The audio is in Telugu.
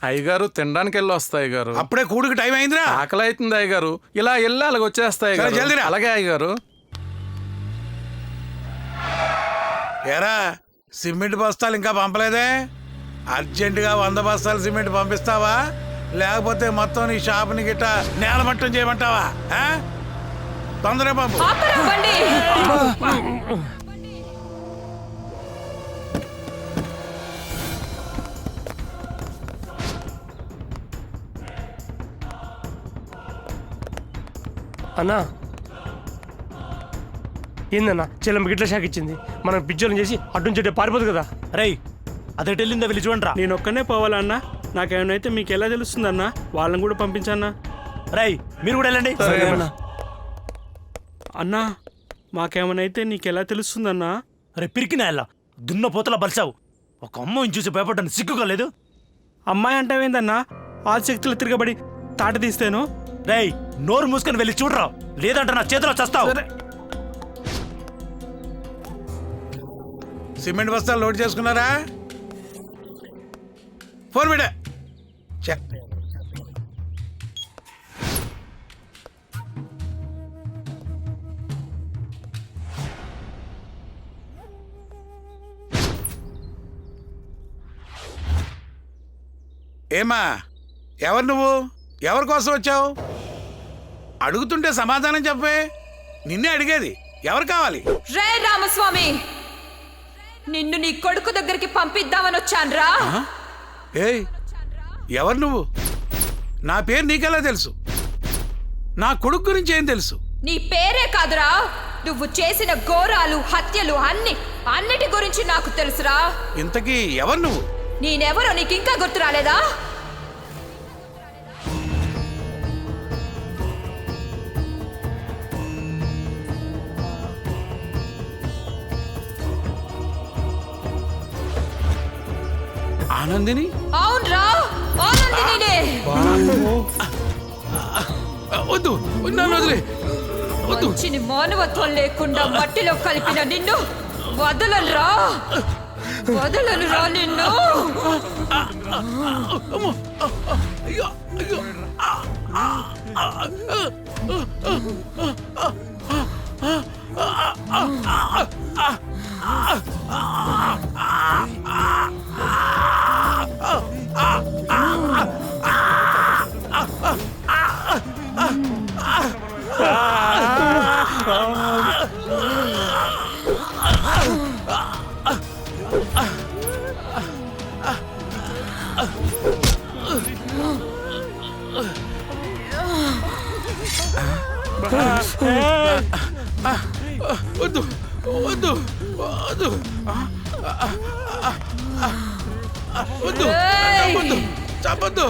అయ్యగారు తినడానికి వెళ్ళి వస్తాయి అయ్యగారు. అప్పుడే కూడికి టైం అయిందిరా. ఆకలి అవుతుంది అయ్యగారు. ఇలా వెళ్ళి అలాగ వచ్చేస్తాయి. జల్దీరా. అలాగే అయ్యగారు. ఏరా సిమెంట్ బస్తాలు ఇంకా పంపలేదే? అర్జెంటుగా 100 బస్తాలు సిమెంట్ పంపిస్తావా, లేకపోతే మొత్తం నీ షాప్ని గిట్ట నేలమట్టం చేయమంటావా? తొందరగా పంపు. అన్నా ఏందన్నా చెల్లెమ్మ గిట్ల షాక్ ఇచ్చింది. మనం పిచ్చోళ్ళని చేసి అడ్డుంచెట్టే పారిపోదు కదా. రై అదెటు వెళ్ళిందో వెళ్ళి చూడండి రా. నేను ఒక్కనే పోవాలా అన్నా? నాకేమైనా మీకు ఎలా తెలుస్తుందన్నా? వాళ్ళని కూడా పంపించన్నా. రై మీరు కూడా వెళ్ళండి. అన్నా మాకేమైనా నీకెలా తెలుస్తుందన్నా? రే పిరికినా ఎలా దున్న పోతలా బలిసావు. ఒక అమ్మాయిని చూసి భయపడ్డాను, సిగ్గుగా లేదు? అమ్మాయి అంటావేందన్నా? ఆశక్తులు తిరగబడి తాట తీస్తేను. రేయ్ నోరు మూసుకొని వెళ్ళి చూడరా, లేదంటే నా చేతిలో చస్తావు. సిమెంట్ బస్తాలు లోడ్ చేసుకున్నారా? ఫోన్ బిడ్డ. ఏమా, ఎవరు నువ్వు? ఎవరి కోసం వచ్చావు? అడుగుతుంటే సమాధానం చెప్పే. నిన్నే అడిగేది. ఎవరు కావాలి? రే రామస్వామి, నిన్ను నీ కొడుకు దగ్గరికి పంపిద్దామని వచ్చాన్రా. ఏయ్, ఎవరు నువ్వు? నా పేరు నీకెలా తెలుసు? నా కొడుకు గురించి ఏం తెలుసు? నీ పేరే కాదురా, నువ్వు చేసిన ఘోరాలు, హత్యలు అన్నిటి గురించి నాకు తెలుసురా. ఇంతకీ ఎవరు నువ్వు? నేనెవరో నీకు ఇంకా గుర్తు రాలేదా? ఆనందిని? అవునరా, ఆనందినినే. వద్దు, నన్ను వదిలే. వద్దు. మంచిని మానవత్వం లేకుండా మట్టిలో కలిపిన నిన్ను వదలనురా, వదలనురా నిన్ను. అయ్యో అయ్యో. వద్దు వద్దు వద్దు వద్దు, చంపొద్దు, చంపొద్దు.